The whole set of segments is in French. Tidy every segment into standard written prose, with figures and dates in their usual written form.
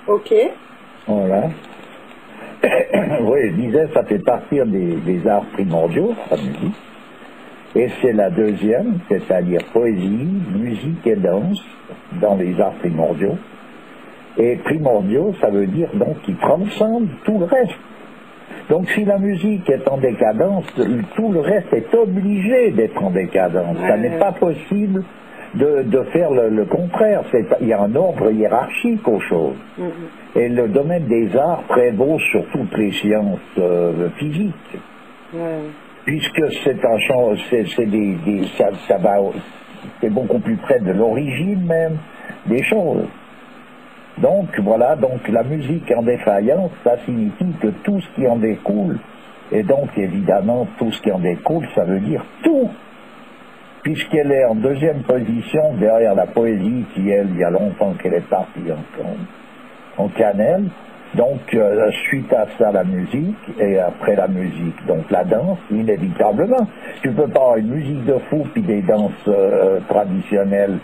Ok. Voilà. Oui, je disais, ça fait partir des arts primordiaux, la musique. Et c'est la deuxième, c'est-à-dire poésie, musique et danse, dans les arts primordiaux. Et primordiaux, ça veut dire donc qu'ils transcendent tout le reste. Donc si la musique est en décadence, tout le reste est obligé d'être en décadence. Ça n'est pas possible de faire le contraire. Il y a un ordre hiérarchique aux choses. Et le domaine des arts prévaut sur toutes les sciences physiques. Puisque c'est un champ, c'est beaucoup plus près de l'origine même des choses. Donc voilà, donc la musique en défaillance, ça signifie que tout ce qui en découle, et donc évidemment tout ce qui en découle, ça veut dire tout, puisqu'elle est en deuxième position derrière la poésie qui, elle, il y a longtemps qu'elle est partie en cannelle. Donc suite à ça la musique, et après la musique, donc la danse, inévitablement. Tu peux pas avoir une musique de fou puis des danses traditionnelles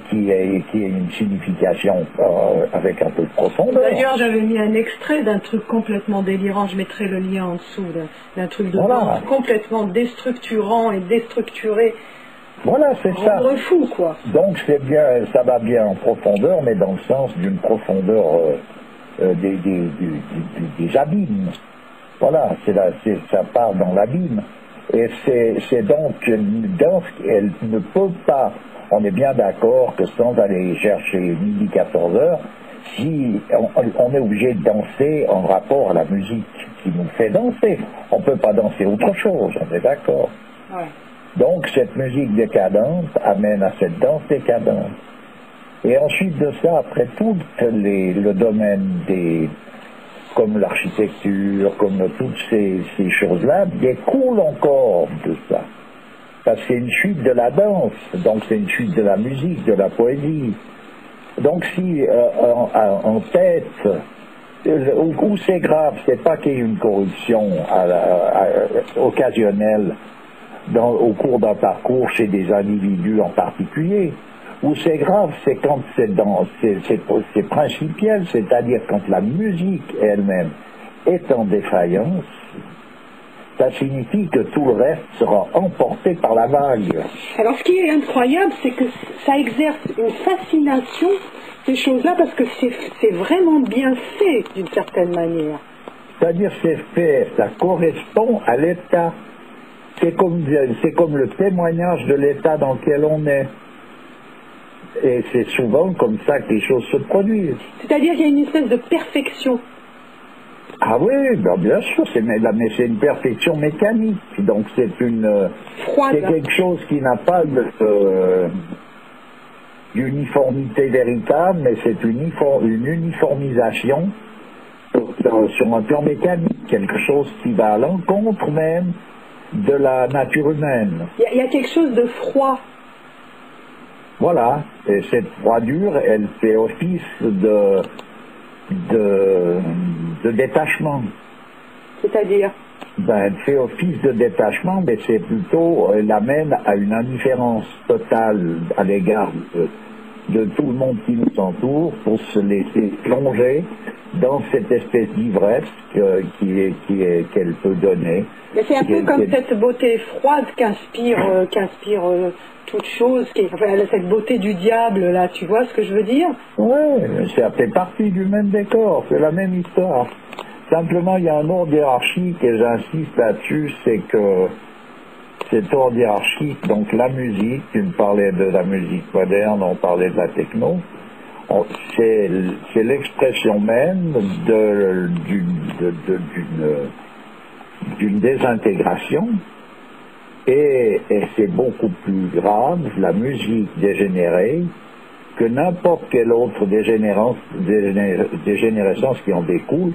qui ait une signification avec un peu de profondeur. D'ailleurs, j'avais mis un extrait d'un truc complètement délirant, je mettrai le lien en dessous, d'un truc de danse complètement déstructurant et déstructuré. Voilà, c'est ça. Rendre fou, quoi. Donc c'est bien, ça va bien en profondeur, mais dans le sens d'une profondeur des abîmes. Voilà, ça part dans l'abîme. Et c'est donc une danse, elle ne peut pas, on est bien d'accord que sans aller chercher midi 14 heures, si on est obligé de danser en rapport à la musique qui nous fait danser, on ne peut pas danser autre chose, on est d'accord. Ouais. Donc cette musique décadente amène à cette danse décadente. Et ensuite de ça, après tout le domaine comme l'architecture, comme toutes ces choses-là, découle encore de ça. Parce que c'est une suite de la danse, donc c'est une suite de la musique, de la poésie. Donc si en tête, où c'est grave, c'est pas qu'il y ait une corruption occasionnelle au cours d'un parcours chez des individus en particulier. Où c'est grave, c'est quand c'est principiel, c'est-à-dire quand la musique elle-même est en défaillance, ça signifie que tout le reste sera emporté par la vague. Alors ce qui est incroyable, c'est que ça exerce une fascination, ces choses-là, parce que c'est vraiment bien fait d'une certaine manière. C'est-à-dire c'est fait, ça correspond à l'état. C'est comme le témoignage de l'état dans lequel on est. Et c'est souvent comme ça que les choses se produisent. C'est-à-dire qu'il y a une espèce de perfection. Ah oui, ben bien sûr, mais c'est une perfection mécanique. Donc c'est quelque chose qui n'a pas d'uniformité véritable, mais c'est une uniformisation sur un plan mécanique, quelque chose qui va à l'encontre même de la nature humaine. Il y a quelque chose de froid. Voilà, et cette froidure, elle fait office de détachement. C'est-à-dire? Elle fait office de détachement, mais c'est plutôt, elle amène à une indifférence totale à l'égard de tout le monde qui nous entoure pour se laisser plonger dans cette espèce d'ivresse qu'elle peut donner. Mais c'est un peu comme cette beauté froide qu'inspire toute chose, cette beauté du diable, là, tu vois ce que je veux dire? Oui, ça fait partie du même décor, c'est la même histoire. Simplement, il y a un ordre hiérarchique, et j'insiste là-dessus, c'est que cet ordre hiérarchique, donc la musique, tu me parlais de la musique moderne, on parlait de la techno, c'est l'expression même d'une désintégration, et c'est beaucoup plus grave, la musique dégénérée, que n'importe quelle autre dégénérescence qui en découle,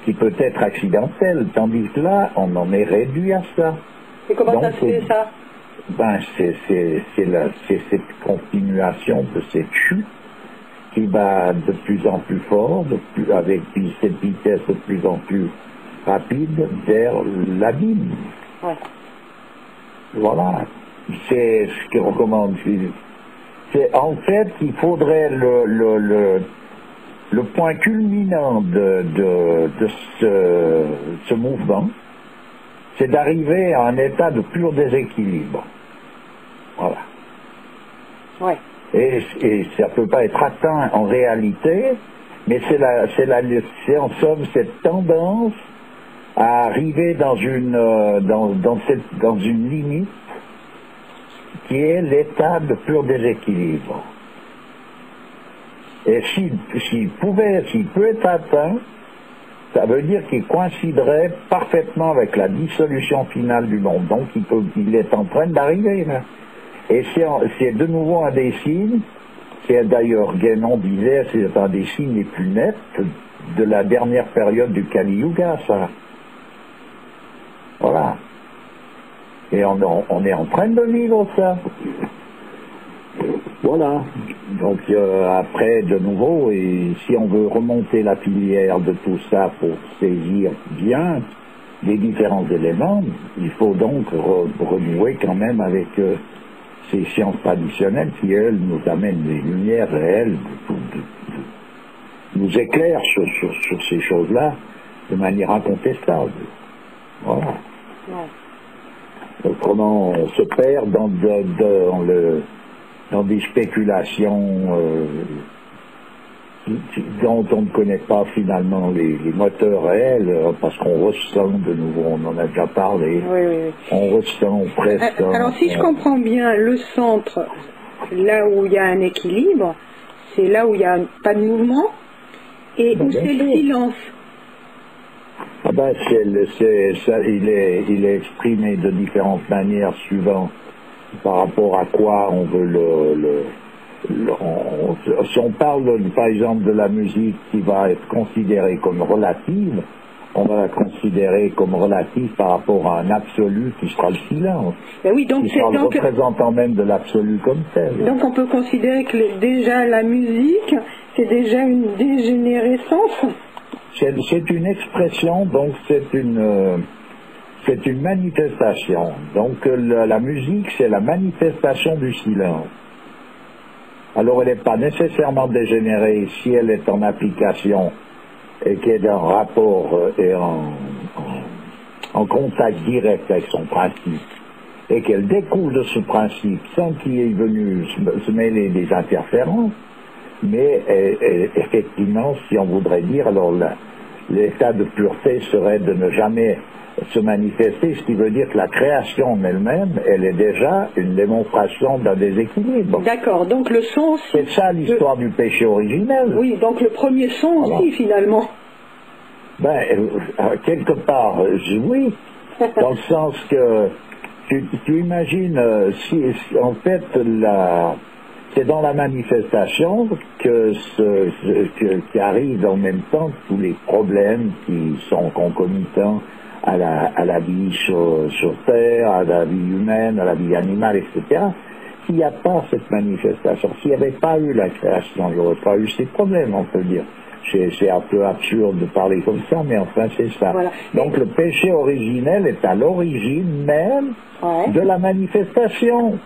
qui peut être accidentelle, tandis que là, on en est réduit à ça. Et comment Donc, ça se fait, ça? Ben, c'est cette continuation de cette chute qui va de plus en plus fort, avec cette vitesse de plus en plus rapide vers l'abîme. Ouais. Voilà. C'est ce que recommande. C'est en fait qu'il faudrait le point culminant de ce mouvement, c'est d'arriver à un état de pur déséquilibre. Voilà. Ouais. Et ça ne peut pas être atteint en réalité, mais c'est en somme cette tendance à arriver dans une limite qui est l'état de pur déséquilibre. Et s'il peut être atteint, ça veut dire qu'il coïnciderait parfaitement avec la dissolution finale du monde. Donc il est en train d'arriver là. Et c'est de nouveau un des signes, c'est d'ailleurs Guénon disait, c'est un des signes les plus nets de la dernière période du Kali Yuga, ça. Voilà. Et on est en train de vivre ça. Voilà. Donc après, de nouveau, et si on veut remonter la filière de tout ça pour saisir bien les différents éléments, il faut donc renouer quand même avec ces sciences traditionnelles qui, elles, nous amènent des lumières réelles, nous éclairent sur ces choses-là de manière incontestable. Voilà. Ouais. Autrement, on se perd dans des spéculations dont on ne connaît pas finalement les moteurs réels, parce qu'on ressent de nouveau, on en a déjà parlé, Oui. on ressent, on pressent. Alors si je comprends bien, le centre, là où il y a un équilibre, c'est là où il n'y a pas de mouvement, et où c'est le silence. Ah ben, il est exprimé de différentes manières suivant par rapport à quoi on veut si on parle par exemple de la musique qui va être considérée comme relative, on va la considérer comme relative par rapport à un absolu qui sera le silence. Ben oui, donc qui sera le représentant même de l'absolu comme tel. Donc on peut considérer que déjà la musique, c'est déjà une dégénérescence. C'est une expression, donc c'est une manifestation. Donc la musique, c'est la manifestation du silence. Alors elle n'est pas nécessairement dégénérée si elle est en application et qu'elle est en rapport et en contact direct avec son principe, et qu'elle découle de ce principe sans qu'il ait venu se mêler des interférences. Mais effectivement, si on voudrait dire, alors l'état de pureté serait de ne jamais se manifester, ce qui veut dire que la création en elle-même, elle est déjà une démonstration d'un déséquilibre. D'accord, donc le son aussi... C'est ça l'histoire du péché originel. Oui, donc le premier son aussi, finalement. Ben, quelque part, oui, dans le sens que tu imagines, si en fait, c'est dans la manifestation qui arrivent en même temps tous les problèmes qui sont concomitants à la vie sur Terre, à la vie humaine, à la vie animale, etc. S'il n'y a pas cette manifestation, s'il n'y avait pas eu la création, il n'y aurait pas eu ces problèmes, on peut dire. C'est un peu absurde de parler comme ça, mais enfin c'est ça. Voilà. Donc le péché originel est à l'origine même de la manifestation.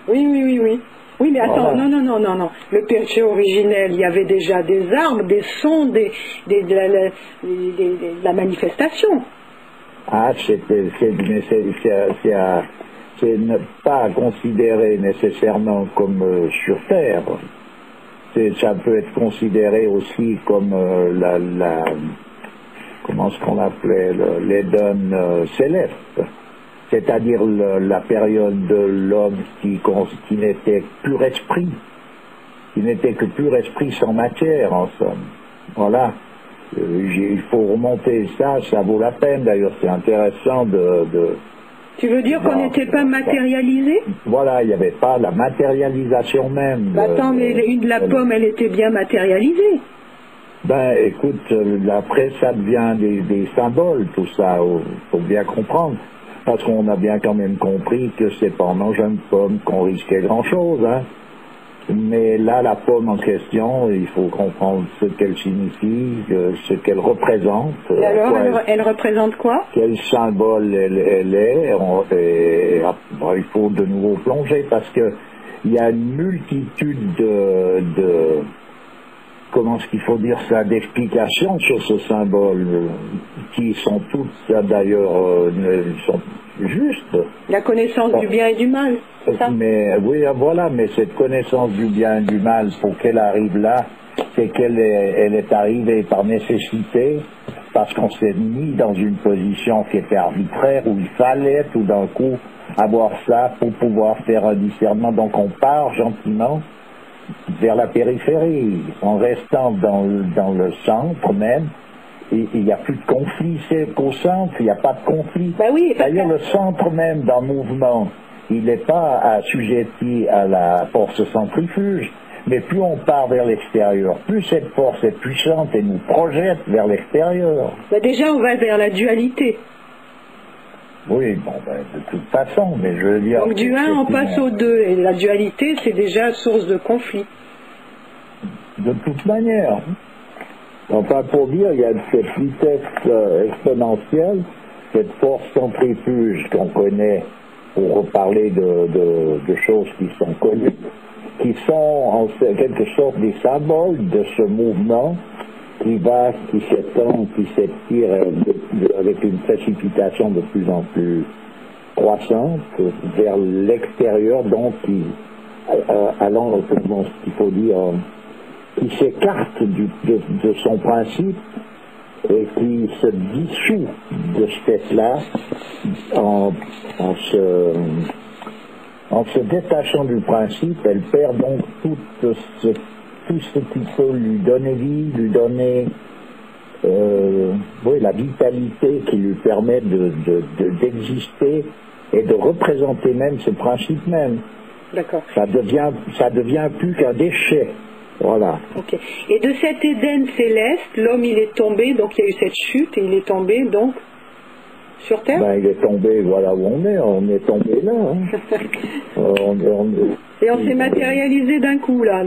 Oui. Oui, mais attends, voilà. non. Le péché originel, il y avait déjà des arbres, des sons, de la manifestation. Ah, c'est ne pas considéré nécessairement comme sur Terre. Ça peut être considéré aussi comme comment est-ce qu'on appelait l'Éden céleste. C'est-à-dire la période de l'homme qui n'était pur esprit, qui n'était que pur esprit sans matière, en somme. Voilà. Il faut remonter ça vaut la peine, d'ailleurs, c'est intéressant de... Tu veux dire qu'on n'était pas matérialisé? Voilà, il n'y avait pas la matérialisation même. Attends, mais la pomme, elle était bien matérialisée. Ben, écoute, après, ça devient des symboles, tout ça, faut bien comprendre. Parce qu'on a bien quand même compris que c'est pas en mangeant une pomme qu'on risquait grand-chose, hein. Mais là, la pomme en question, il faut comprendre ce qu'elle signifie, ce qu'elle représente. Et alors, elle représente quoi? Quel symbole elle est. Il faut de nouveau plonger parce que il y a une multitude comment est-ce qu'il faut dire ça, d'explications sur ce symbole, qui sont toutes d'ailleurs sont justes. La connaissance du bien et du mal, c'est ça? Mais oui, voilà, mais cette connaissance du bien et du mal, pour qu'elle arrive là, c'est qu'elle est arrivée par nécessité, parce qu'on s'est mis dans une position qui était arbitraire, où il fallait tout d'un coup avoir ça pour pouvoir faire un discernement. Donc on part gentiment vers la périphérie, en restant dans le centre même. Il n'y a plus de conflit, c'est qu'au centre, il n'y a pas de conflit. Bah oui, d'ailleurs, le centre même d'un mouvement, il n'est pas assujetti à la force centrifuge, mais plus on part vers l'extérieur, plus cette force est puissante et nous projette vers l'extérieur. Bah déjà, on va vers la dualité. Oui, bon, de toute façon, mais je veux dire... Donc du 1, on passe au 2, et la dualité, c'est déjà source de conflit. De toute manière. Enfin, pour dire, il y a cette vitesse exponentielle, cette force centrifuge qu'on connaît, pour reparler de choses qui sont connues, qui sont en quelque sorte des symboles de ce mouvement qui s'étend, qui s'étire avec une précipitation de plus en plus croissante vers l'extérieur, donc allant, comment il faut dire, qui s'écarte de son principe et qui se dissout de ce fait-là en se détachant du principe. Elle perd donc tout ce qui peut lui donner vie, lui donner la vitalité qui lui permet d'exister et de représenter même ce principe même. D'accord. Ça devient plus qu'un déchet. Voilà. Okay. Et de cet Éden céleste, l'homme il est tombé, donc il y a eu cette chute et il est tombé donc sur Terre. Ben, il est tombé, voilà où on est tombé là. Hein. Et on s'est matérialisé d'un coup là.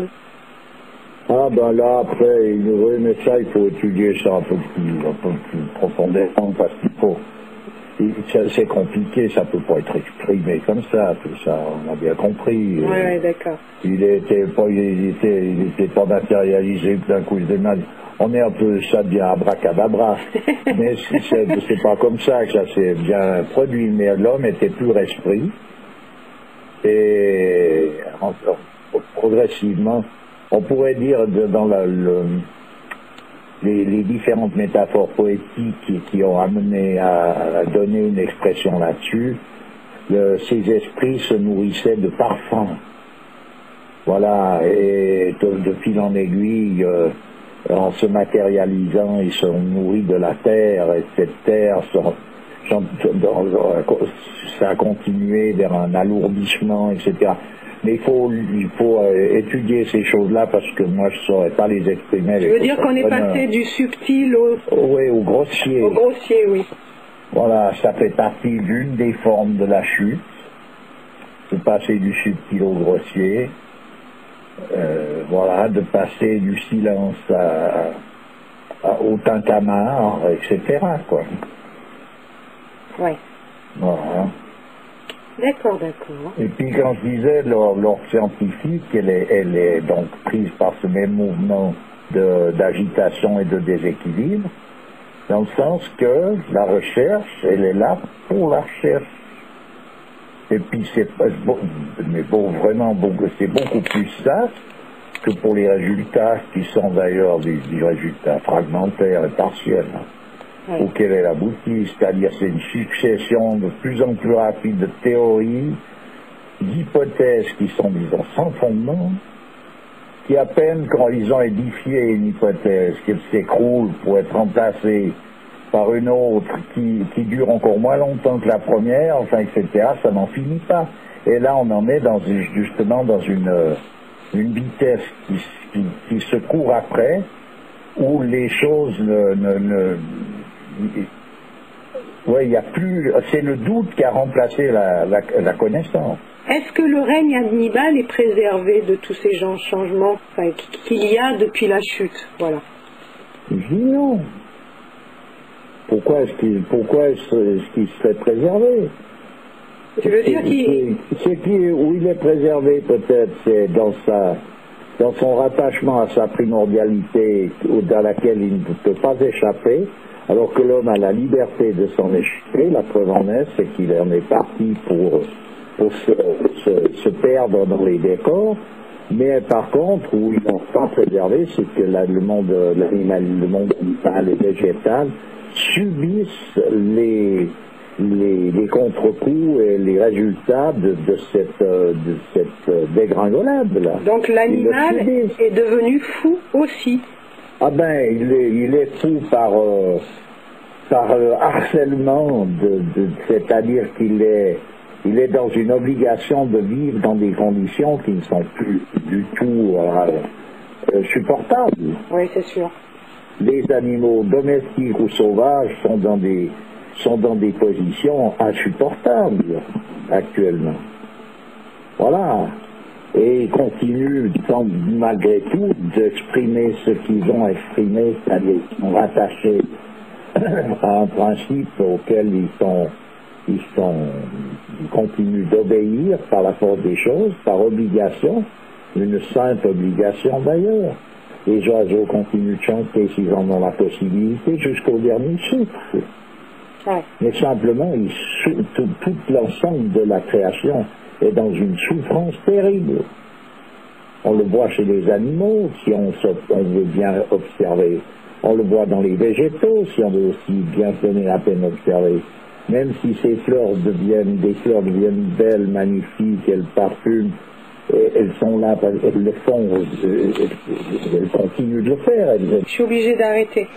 Ah ben là après, oui, mais ça il faut étudier ça un peu plus profondément parce qu'il faut. C'est compliqué, ça peut pas être exprimé comme ça, tout ça, on a bien compris. Oui, d'accord. Il était pas matérialisé, d'un coup il mal. On est un peu, ça devient abracadabra. Mais c'est pas comme ça que ça s'est bien produit, mais l'homme était pur esprit. Et progressivement, on pourrait dire dans les différentes métaphores poétiques qui ont amené à donner une expression là-dessus, ces esprits se nourrissaient de parfums. Voilà, et de fil en aiguille, en se matérialisant, ils se nourrissent de la terre, et cette terre, ça a continué vers un alourdissement, etc. Mais il faut étudier ces choses-là parce que moi je ne saurais pas les exprimer. Je veux dire qu'on est passé du subtil au grossier. Au grossier, oui. Voilà, ça fait partie d'une des formes de la chute, de passer du subtil au grossier, voilà, de passer du silence au tintamarre, etc. quoi. Oui. Voilà. D'accord, d'accord. Et puis quand je disais l'ordre scientifique, elle est donc prise par ce même mouvement d'agitation et de déséquilibre, dans le sens que la recherche, elle est là pour la recherche. Et puis c'est vraiment c'est beaucoup plus ça que pour les résultats qui sont d'ailleurs des résultats fragmentaires et partiels. Oui. Auquel elle aboutit, c'est-à-dire c'est une succession de plus en plus rapide de théories, d'hypothèses qui sont, disons, sans fondement, qui à peine quand ils ont édifié une hypothèse, qu'elle s'écroule pour être remplacée par une autre qui dure encore moins longtemps que la première, enfin, etc., ça n'en finit pas. Et là, on en est justement dans une vitesse qui se court après, où les choses Oui, il y a plus. C'est le doute qui a remplacé la connaissance. Est-ce que le règne Hannibal est préservé de tous ces changements qu'il y a depuis la chute? Voilà. Je dis non. Pourquoi est-ce qu'il serait préservé? Tu veux dire où il est préservé peut-être, c'est dans son rattachement à sa primordialité dans laquelle il ne peut pas échapper, alors que l'homme a la liberté de s'en échapper. La preuve en est, c'est qu'il en est parti pour se perdre dans les décors. Mais par contre, où ils n'ont pas préservé, c'est que le monde animal et végétal subissent les contre-coups et les résultats de cette dégringolade-là. Donc l'animal est devenu fou aussi. Ah ben, il est fou par harcèlement, c'est-à-dire qu'il est dans une obligation de vivre dans des conditions qui ne sont plus du tout supportables. Oui, c'est sûr. Les animaux domestiques ou sauvages sont dans des positions insupportables actuellement. Voilà. Et ils continuent malgré tout d'exprimer ce qu'ils ont exprimé, c'est-à-dire qu'ils sont rattachés à un principe auquel ils continuent d'obéir par la force des choses, par obligation, une simple obligation d'ailleurs. Les oiseaux continuent de chanter s'ils en ont la possibilité jusqu'au dernier souffle. Ouais. Mais simplement, tout l'ensemble de la création est dans une souffrance terrible. On le voit chez les animaux, si on veut bien observer. On le voit dans les végétaux, si on veut aussi bien donner la peine d'observer. Même si des fleurs deviennent belles, magnifiques, elles parfument, elles sont là, elles le font, elles continuent de le faire. Je suis obligée d'arrêter.